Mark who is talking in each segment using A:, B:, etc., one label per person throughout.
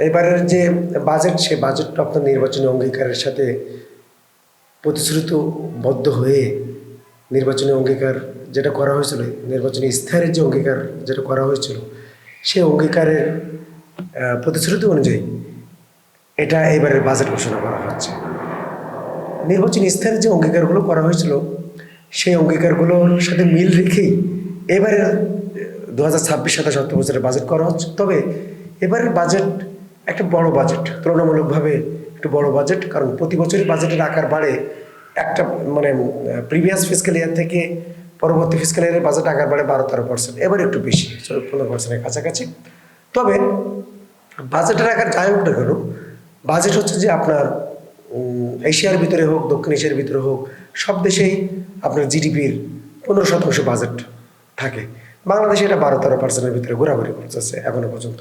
A: এবারের যে বাজেট, সে বাজেটটা আপনার নির্বাচনী অঙ্গীকারের সাথে প্রতিশ্রুতিবদ্ধ হয়ে নির্বাচনী অঙ্গীকার যেটা করা হয়েছিল, নির্বাচনী ইস্তাহারের যে অঙ্গীকার যেটা করা হয়েছিল, সেই অঙ্গীকারের প্রতিশ্রুতি অনুযায়ী এটা এবারের বাজেট ঘোষণা করা হচ্ছে। নির্বাচনী ইস্তাহারের যে অঙ্গীকারগুলো করা হয়েছিল, সেই অঙ্গীকারগুলোর সাথে মিল রেখেই এবারের 2026-27 অর্থ বছরের বাজেট করা হচ্ছে। তবে এবারের বাজেট একটা বড় বাজেট, তুলনামূলকভাবে একটু বড় বাজেট, কারণ প্রতি বছরই বাজেটের আকার বাড়ে। একটা মানে প্রিভিয়াস ফিসক্যাল ইয়ার থেকে পরবর্তী ফিসক্যাল ইয়ারের বাজেট আকার বাড়ে 12-13%, এবার একটু বেশি, 14-15%-এর কাছাকাছি। তবে বাজেটের আকার যাই হোক না কেন, বাজেট হচ্ছে যে আপনার এশিয়ার ভিতরে হোক, দক্ষিণ এশিয়ার ভিতরে হোক, সব দেশেই আপনার জিডিপির 15% বাজেট থাকে। বাংলাদেশে এটা 12-13%-এর ভিতরে ঘোরাঘুরি করতেছে এখনো পর্যন্ত।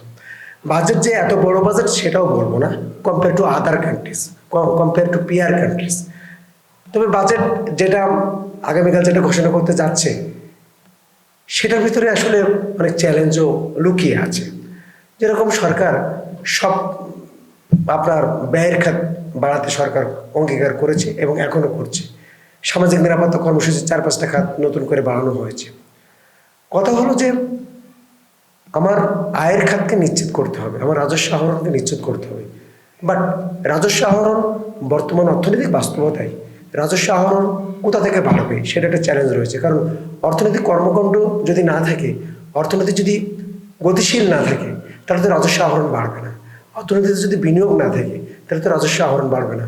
A: বাজেট যে এত বড় বাজেট সেটাও বলবো না, compare to other countries, compare to peer countries. তবে বাজেট যেটা আগামীকাল যেটা ঘোষণা করতে যাচ্ছে, সেটার ভিতরে আসলে অনেক চ্যালেঞ্জও লুকিয়ে আছে। যেরকম সরকার সব আপনার ব্যয়ের খাত বাড়াতে সরকার অঙ্গীকার করেছে এবং এখনও করছে। সামাজিক নিরাপত্তা কর্মসূচি 4-5টা খাত নতুন করে বাড়ানো হয়েছে। কথা হলো যে আমার আয়ের খাতকে নিশ্চিত করতে হবে, আমার রাজস্ব আহরণকে নিশ্চিত করতে হবে। বাট রাজস্ব আহরণ বর্তমান অর্থনৈতিক বাস্তবতায় রাজস্ব আহরণ কোথা থেকে বাড়বে সেটা একটা চ্যালেঞ্জ রয়েছে। কারণ অর্থনৈতিক কর্মকাণ্ড যদি না থাকে, অর্থনীতি যদি গতিশীল না থাকে, তাহলে তো রাজস্ব আহরণ বাড়বে না। অর্থনীতিতে যদি বিনিয়োগ না থাকে, তাহলে তো রাজস্ব আহরণ বাড়বে না।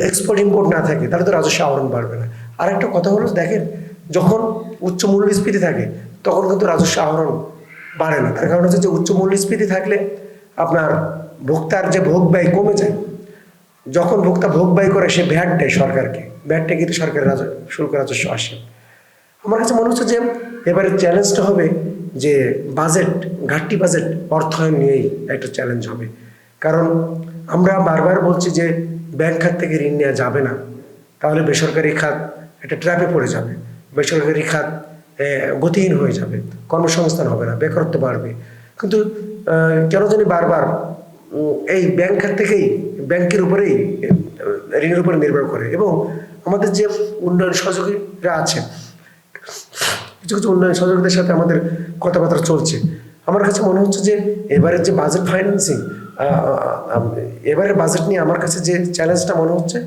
A: এক্সপোর্ট ইম্পোর্ট না থাকে, তাহলে তো রাজস্ব আহরণ বাড়বে না। আর একটা কথা হলো, দেখেন, যখন উচ্চ মূল্যস্ফীতি থাকে তখন কিন্তু রাজস্ব আহরণ বাড়ে না। তার কারণ হচ্ছে যে উচ্চ মূল্যস্ফীতি থাকলে আপনার ভোক্তার যে ভোগ ব্যয় কমে যায়। যখন ভোক্তা ভোগ ব্যয় করে, সে ভ্যাট দেয় সরকারকে, ভ্যাটটা কিন্তু সরকারের শুল্ক রাজস্ব আসে। আমার কাছে মনে হচ্ছে যে এবারে চ্যালেঞ্জটা হবে যে বাজেট, ঘাটতি বাজেট অর্থায়ন নিয়েই একটা চ্যালেঞ্জ হবে। কারণ আমরা বারবার বলছি যে ব্যাংক খাত থেকে ঋণ নেওয়া যাবে না, তাহলে বেসরকারি খাত একটা ট্র্যাপে পড়ে যাবে, বেসরকারি খাত গতিহীন হয়ে যাবে, কর্মসংস্থান হবে না, বেকারত্ব বাড়বে। কিন্তু কেন জানি বারবার এই ব্যাংক খাত থেকেই, ব্যাংকের উপরেই ঋণের উপরে নির্ভর করে। এবং আমাদের যে উন্নয়ন সহযোগীরা আছে, কিছু কিছু উন্নয়ন সহযোগীদের সাথে আমাদের কথাবার্তা চলছে। আমার কাছে মনে হচ্ছে যে এবারের যে বাজেট ফাইন্যান্সিং, এবারের বাজেট নিয়ে আমার কাছে যে চ্যালেঞ্জটা মনে হচ্ছে,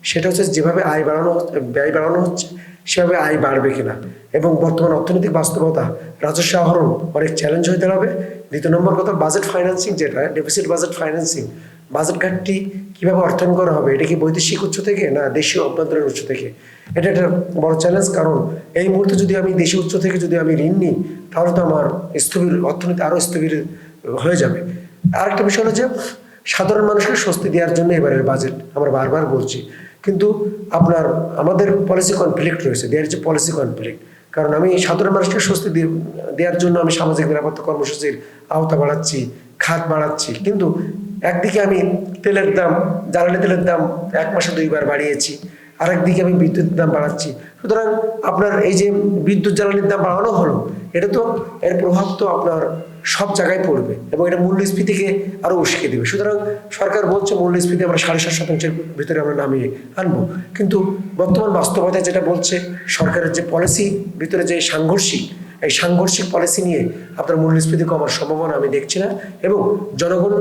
A: সেটা হচ্ছে যেভাবে আয় বাড়ানো হচ্ছে, ব্যয় বাড়ানো হচ্ছে, সেভাবে আয় বাড়বে কিনা। এবং বর্তমান অর্থনৈতিক বাস্তবতা, রাজস্ব আহরণ অনেক চ্যালেঞ্জ হয়ে দাঁড়াবে। দ্বিতীয় নম্বর কথা, বাজেট ফাইন্যান্সিং যেটা ডেফিসিট বাজেট ফাইন্যান্সিং, বাজেট ঘাটতি কীভাবে অর্থায়ন করা হবে, এটা কি বৈদেশিক উৎস থেকে না দেশীয় অভ্যন্তরীণ উৎস থেকে, এটা একটা বড় চ্যালেঞ্জ। কারণ এই মুহূর্তে যদি আমি দেশীয় উৎস থেকে যদি আমি ঋণ নিই, তাহলে তো আমার স্থবির অর্থনীতি আরও স্থবির হয়ে যাবে। আরেকটা বিষয় হলো যে সাধারণ মানুষকে স্বস্তি দেওয়ার জন্য এবারের বাজেট, আমরা বারবার বলছি, কিন্তু আপনার আমাদের পলিসি কনফ্লিক্ট রয়েছে, দেয়ার যে পলিসি কনফ্লিক্ট। কারণ আমি সাধারণ মানুষকে স্বস্তি দেওয়ার জন্য আমি সামাজিক নিরাপত্তা কর্মসূচির আওতা বাড়াচ্ছি, খাত বাড়াচ্ছি, কিন্তু একদিকে আমি তেলের দাম, জ্বালানি তেলের দাম 1 মাসে 2বার বাড়িয়েছি, আরেকদিকে আমি বিদ্যুতের দাম বাড়াচ্ছি। সুতরাং আপনার এই যে বিদ্যুৎ জ্বালানির দাম বাড়ানো হলো, এটা তো এর প্রভাব তো আপনার সব জায়গায় পড়বে এবং এটা মূল্যস্ফীতিকে আরও উস্কে দেবে। সুতরাং সরকার বলছে মূল্যস্ফীতি আমরা 7.5%-এর ভিতরে আমরা নামিয়ে আনবো, কিন্তু বর্তমান বাস্তবতায় যেটা বলছে, সরকারের যে পলিসি ভিতরে যে সাংঘর্ষিক, এই সাংঘর্ষিক পলিসি নিয়ে আপনার মূল্যস্ফীতি কমার সম্ভাবনা আমি দেখছি না। এবং জনগণ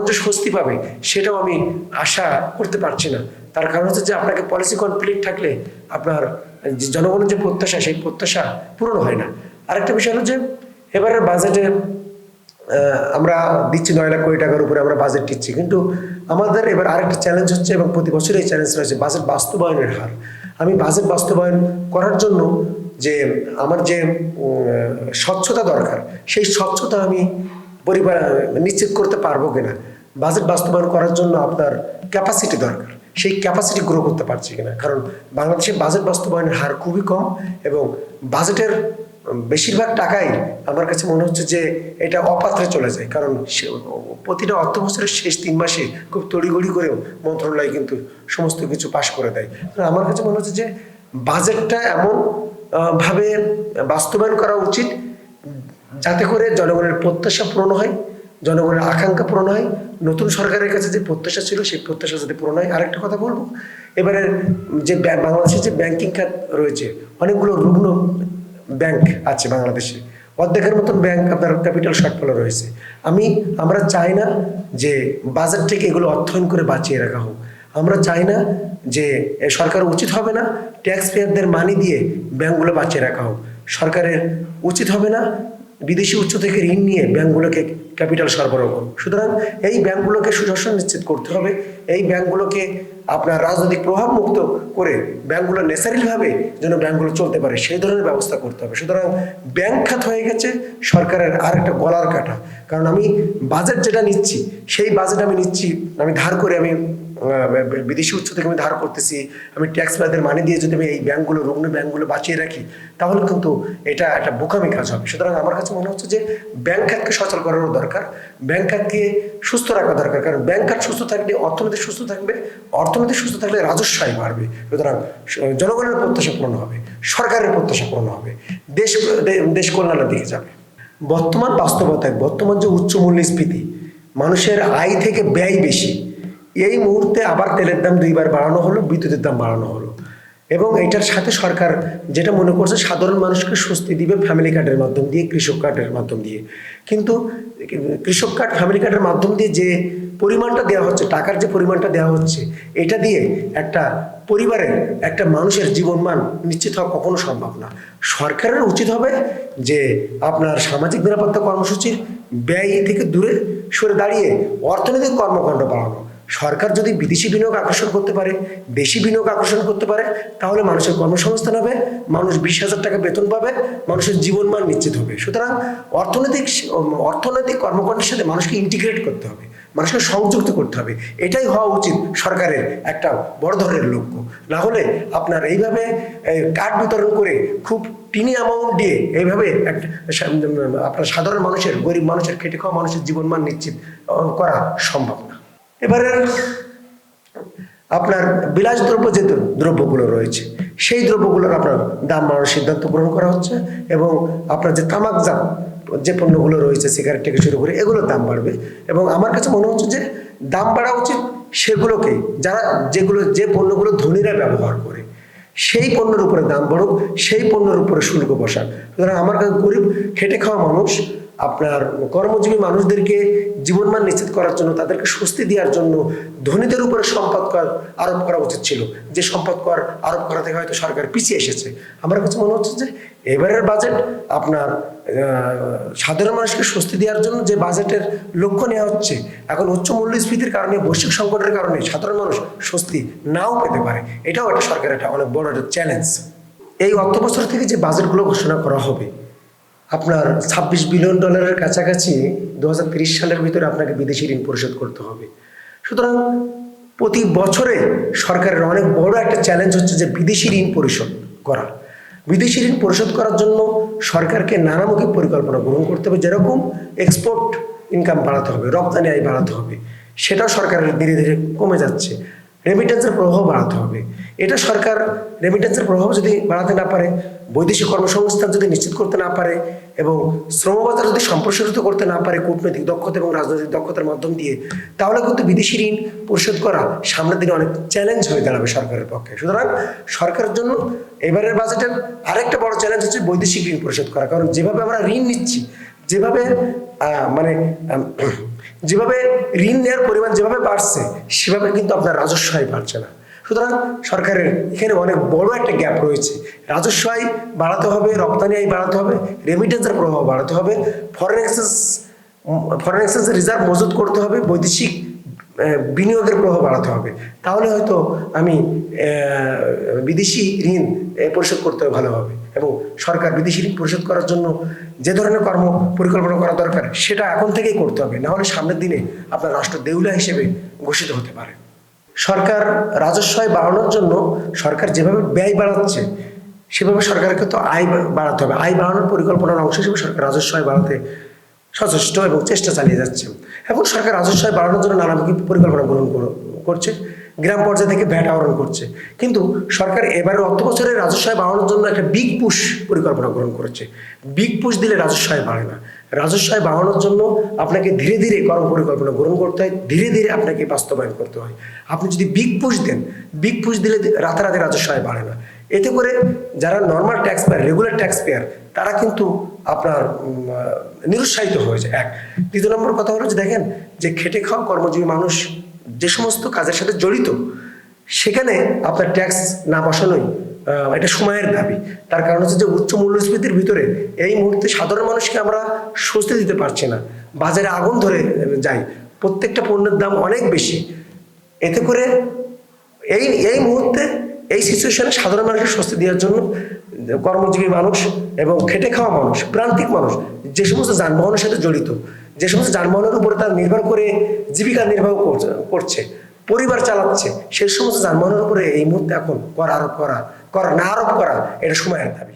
A: যে স্বস্তি পাবে সেটাও আমি আশা করতে পারছি না। তার কারণ হচ্ছে যে আপনাকে পলিসি কনফ্লিক্ট থাকলে আপনার জনগণের যে প্রত্যাশা, সেই প্রত্যাশা পূরণ হয় না। আরেকটা বিষয় হলো যে এবারের বাজেটে আমরা দিচ্ছি 9 লাখ কোটি টাকার উপরে আমরা বাজেট দিচ্ছি, কিন্তু আমাদের এবার আরেকটা চ্যালেঞ্জ হচ্ছে, এবং প্রতি বছর এই চ্যালেঞ্জ রয়েছে, বাজেট বাস্তবায়নের হার। আমি বাজেট বাস্তবায়ন করার জন্য যে আমার যে স্বচ্ছতা দরকার, সেই স্বচ্ছতা আমি নিশ্চিত করতে পারবো কিনা। বাজেট বাস্তবায়ন করার জন্য আপনার ক্যাপাসিটি দরকার, সেই ক্যাপাসিটি গ্রো করতে পারছি কিনা। কারণ বাংলাদেশে বাজেট বাস্তবায়নের হার খুবই কম, এবং বাজেটের বেশিরভাগ টাকাই আমার কাছে মনে হচ্ছে যে এটা অপাত্রে চলে যায়। কারণ প্রতিটা অর্থ বছরের শেষ 3 মাসে খুব তড়িঘড়ি করেও মন্ত্রণালয় কিন্তু সমস্ত কিছু পাশ করে দেয়। আমার কাছে মনে হচ্ছে যে বাজেটটা এমন ভাবে বাস্তবায়ন করা উচিত যাতে করে জনগণের প্রত্যাশা পূরণ হয়, জনগণের আকাঙ্ক্ষা পূরণ হয়, নতুন সরকারের কাছে যে প্রত্যাশা ছিল সেই প্রত্যাশা যাতে পূরণ হয়। আরেকটা কথা বলবো, এবারে যে বাংলাদেশের যে ব্যাংকিং খাত রয়েছে, অনেকগুলো রুগ্ন ব্যাংক আছে বাংলাদেশে, অর্ধেকের মতন ব্যাংক আপনার ক্যাপিটাল শর্টফলে রয়েছে। আমরা চাই না যে বাজেট থেকে এগুলো অর্থায়ন করে বাঁচিয়ে রাখা হোক। আমরা চাই না যে সরকার উচিত হবে না ট্যাক্স পেয়ারদের মানি দিয়ে ব্যাংকগুলো বাঁচিয়ে রাখা হোক। সরকারের উচিত হবে না বিদেশি উৎস থেকে ঋণ নিয়ে ব্যাংকগুলোকে ক্যাপিটাল সরবরাহ করুন। সুতরাং এই ব্যাংকগুলোকে সুশাসন নিশ্চিত করতে হবে। এই ব্যাংকগুলোকে আপনার রাজনৈতিক প্রভাব মুক্ত করে ব্যাংকগুলো ন্যাচারালিভাবে যেন ব্যাংকগুলো চলতে পারে সেই ধরনের ব্যবস্থা করতে হবে। সুতরাং ব্যাংক খাত হয়ে গেছে সরকারের আর একটা গলার কাটা। কারণ আমি বাজেট যেটা নিচ্ছি সেই বাজেট আমি নিচ্ছি, আমি ধার করে, আমি বিদেশি উৎস থেকে আমি ধার করতেছি, আমি ট্যাক্স পেয়ারদের মানি দিয়ে যদি আমি এই ব্যাংকগুলো, রুগ্ন ব্যাংকগুলো বাঁচিয়ে রাখি, তাহলে কিন্তু এটা একটা বোকামি কাজ হবে। সুতরাং আমার কাছে মনে হচ্ছে যে ব্যাংক খাতকে সচল করারও দরকার, ব্যাংক খাতকে সুস্থ রাখা দরকার। কারণ ব্যাংক খাত সুস্থ থাকলে অর্থনীতি সুস্থ থাকবে, অর্থনীতি সুস্থ থাকলে রাজস্ব আয় বাড়বে। সুতরাং জনগণের প্রত্যাশা পূরণ হবে, সরকারের প্রত্যাশা পূরণ হবে, দেশ কল্যাণের দিকে যাবে। বর্তমান বাস্তবতায় বর্তমান যে উচ্চ মূল্যস্ফীতি, মানুষের আয় থেকে ব্যয় বেশি, এই মুহূর্তে আবার তেলের দাম 2বার বাড়ানো হলো, বিদ্যুতের দাম বাড়ানো হলো, এবং এটার সাথে সরকার যেটা মনে করছে সাধারণ মানুষকে স্বস্তি দিবে ফ্যামিলি কার্ডের মাধ্যম দিয়ে, কৃষক কার্ডের মাধ্যম দিয়ে। কিন্তু কৃষক কার্ড, ফ্যামিলি কার্ডের মাধ্যম দিয়ে যে পরিমাণটা দেওয়া হচ্ছে, টাকার যে পরিমাণটা দেওয়া হচ্ছে, এটা দিয়ে একটা পরিবারের, একটা মানুষের জীবনমান নিশ্চিত হওয়া কখনো সম্ভব না। সরকারের উচিত হবে যে আপনার সামাজিক নিরাপত্তা কর্মসূচির ব্যয় থেকে দূরে সরে দাঁড়িয়ে অর্থনৈতিক কর্মকাণ্ড বাড়ানো। সরকার যদি বিদেশি বিনিয়োগ আকর্ষণ করতে পারে, দেশি বিনিয়োগ আকর্ষণ করতে পারে, তাহলে মানুষের কর্মসংস্থান হবে, মানুষ 20,000 টাকা বেতন পাবে, মানুষের জীবনমান নিশ্চিত হবে। সুতরাং অর্থনৈতিক কর্মকাণ্ডের সাথে মানুষকে ইন্টিগ্রেট করতে হবে, মানুষকে সংযুক্ত করতে হবে। এটাই হওয়া উচিত সরকারের একটা বড় ধরনের লক্ষ্য। না হলে আপনার এইভাবে কার্ড বিতরণ করে খুব টিনি অ্যামাউন্ট দিয়ে এইভাবে আপনার সাধারণ মানুষের, গরিব মানুষের, খেটে খাওয়া মানুষের জীবনমান নিশ্চিত করা সম্ভব না। এবারে আপনার বিলাসদ্রব্য যে দ্রব্যগুলো রয়েছে, সেই দ্রব্যগুলোর আপনার দাম বাড়ানোর সিদ্ধান্ত গ্রহণ করা হচ্ছে, এবং আপনার যে তামাকজাত যে পণ্যগুলো রয়েছে, সিগারেট থেকে শুরু করে, এগুলোর দাম বাড়বে। এবং আমার কাছে মনে হচ্ছে যে দাম বাড়া উচিত সেগুলোকে, যে পণ্যগুলো ধনীরা ব্যবহার করে, সেই পণ্যের উপরে দাম বাড়ুক, সেই পণ্যের উপরে শুল্ক বসাক। সুতরাং আমার কাছে গরিব খেটে খাওয়া মানুষ, আপনার কর্মজীবী মানুষদেরকে জীবনমান নিশ্চিত করার জন্য, তাদেরকে স্বস্তি দেওয়ার জন্য ধনীদের উপরে সম্পদ কর আরোপ করা উচিত ছিল। যে সম্পদ কর আরোপ করা থেকে হয়তো সরকার পিছিয়ে এসেছে। আমার কাছে মনে হচ্ছে যে এবারের বাজেট আপনার সাধারণ মানুষকে স্বস্তি দেওয়ার জন্য যে বাজেটের লক্ষ্য নেওয়া হচ্ছে, এখন উচ্চ মূল্যস্ফীতির কারণে, বৈশ্বিক সংকটের কারণে সাধারণ মানুষ স্বস্তি নাও পেতে পারে। এটাও একটা সরকারের একটা অনেক বড় একটা চ্যালেঞ্জ। এই অর্থ বছর থেকে যে বাজেটগুলো ঘোষণা করা হবে, আপনার $26 বিলিয়ন কাছাকাছি 2030 সালের ভিতরে আপনাকে বিদেশি ঋণ পরিশোধ করতে হবে। সুতরাং প্রতি বছরে সরকারের অনেক বড় একটা চ্যালেঞ্জ হচ্ছে যে বিদেশি ঋণ পরিশোধ করা। বিদেশি ঋণ পরিশোধ করার জন্য সরকারকে নানামুখী পরিকল্পনা গ্রহণ করতে হবে। যেরকম এক্সপোর্ট ইনকাম বাড়াতে হবে, রপ্তানি আয় বাড়াতে হবে, সেটাও সরকারের ধীরে ধীরে কমে যাচ্ছে। রেমিটেন্সের প্রভাব বাড়াতে হবে। এটা সরকার রেমিটেন্সের প্রভাব যদি বাড়াতে না পারে, বৈদেশিক কর্মসংস্থান যদি নিশ্চিত করতে না পারে, এবং শ্রমবাজার যদি সম্প্রসারিত করতে না পারে কূটনৈতিক দক্ষতা এবং রাজনৈতিক দক্ষতার মাধ্যম দিয়ে, তাহলে কিন্তু বিদেশি ঋণ পরিশোধ করা সামনের দিনে অনেক চ্যালেঞ্জ হয়ে দাঁড়াবে সরকারের পক্ষে। সুতরাং সরকারের জন্য এবারের বাজেটের আরেকটা বড় চ্যালেঞ্জ হচ্ছে বৈদেশিক ঋণ পরিশোধ করা। কারণ যেভাবে আমরা ঋণ নিচ্ছি, যেভাবে ঋণ নেওয়ার পরিমাণ যেভাবে বাড়ছে, সেভাবে কিন্তু আপনার রাজস্ব আয় বাড়ছে না। সুতরাং সরকারের এখানে অনেক বড় একটা গ্যাপ রয়েছে। রাজস্ব আয় বাড়াতে হবে, রপ্তানি আয় বাড়াতে হবে, রেমিটেন্সের প্রভাব বাড়াতে হবে, ফরেন এক্সচেঞ্জ রিজার্ভ মজুত করতে হবে, বৈদেশিক বিনিয়োগের প্রভাব বাড়াতে হবে। তাহলে হয়তো আমি বিদেশি ঋণ পরিশোধ করতে হবে ভালোভাবে, এবং সরকার বিদেশি ঋণ পরিশোধ করার জন্য যে ধরনের কর্ম পরিকল্পনা করা দরকার, সেটা এখন থেকেই করতে হবে। নাহলে সামনের দিনে আপনার রাষ্ট্র দেউলিয়া হিসেবে ঘোষিত হতে পারে। সরকার রাজস্ব আয় বাড়ানোর জন্য সরকার যেভাবে ব্যয় বাড়াচ্ছে, সেভাবে সরকারকে তো আয় বাড়াতে হবে। আয় বাড়ানোর পরিকল্পনার অংশ হিসেবে সরকার রাজস্ব আয় বাড়াতে সচেষ্ট এবং চেষ্টা চালিয়ে যাচ্ছে। এখন সরকার রাজস্ব আয় বাড়ানোর জন্য নানামুখী পরিকল্পনা গ্রহণ করছে, গ্রাম পর্যায় থেকে ভ্যাট আহরণ করছে। কিন্তু সরকার এবারের অর্থ বছরে রাজস্ব আয় বাড়ানোর জন্য একটা বিগ পুশ পরিকল্পনা গ্রহণ করেছে। বিগ পুশ দিলে রাজস্ব আয় বাড়ে না। রাজস্ব আয় বাড়ানোর জন্য আপনাকে ধীরে ধীরে কর্মপরিকল্পনা গ্রহণ করতে হয়, ধীরে ধীরে আপনাকে বাস্তবায়ন করতে হয়। আপনি যদি বিগ পুশ দেন, বিগ পুশ দিলে রাতারাতি রাজস্ব আয় বাড়ে না। এতে করে যারা normal tax payer, regular tax payer, তারা কিন্তু আপনার নিরুৎসাহিত হয়ে যায়। এক। দ্বিতীয় নম্বর কথা হলো যে দেখেন যে খেটে খাওয়া কর্মজীবী মানুষ যে সমস্ত কাজের সাথে জড়িত, সেখানে আপনার ট্যাক্স না বসানোই এটা সময়ের দাবি। তার কারণ হচ্ছে যে উচ্চ মূল্যস্ফীতির ভিতরে এই মুহূর্তে সাধারণ মানুষকে আমরা স্বস্তি দিতে পারছি না, বাজারে আগুন ধরে যায়, প্রত্যেকটা পণ্যের দাম অনেক বেশি। এতে করে এই এই মুহূর্তে এই সিচুয়েশনে সাধারণ মানুষকে স্বস্তি দেওয়ার জন্য কর্মজীবী মানুষ এবং খেটে খাওয়া মানুষ, প্রান্তিক মানুষ, যে সমস্ত যানবাহনের সাথে জড়িত, যে সমস্ত যানবাহনের উপরে তার নির্ভর করে জীবিকা নির্বাহ করছে, পরিবার চালাচ্ছে, সেই সমস্ত যানবাহনের উপরে এই মুহূর্তে এখন কর না আরোপ করা এটা সময়ের দাবি।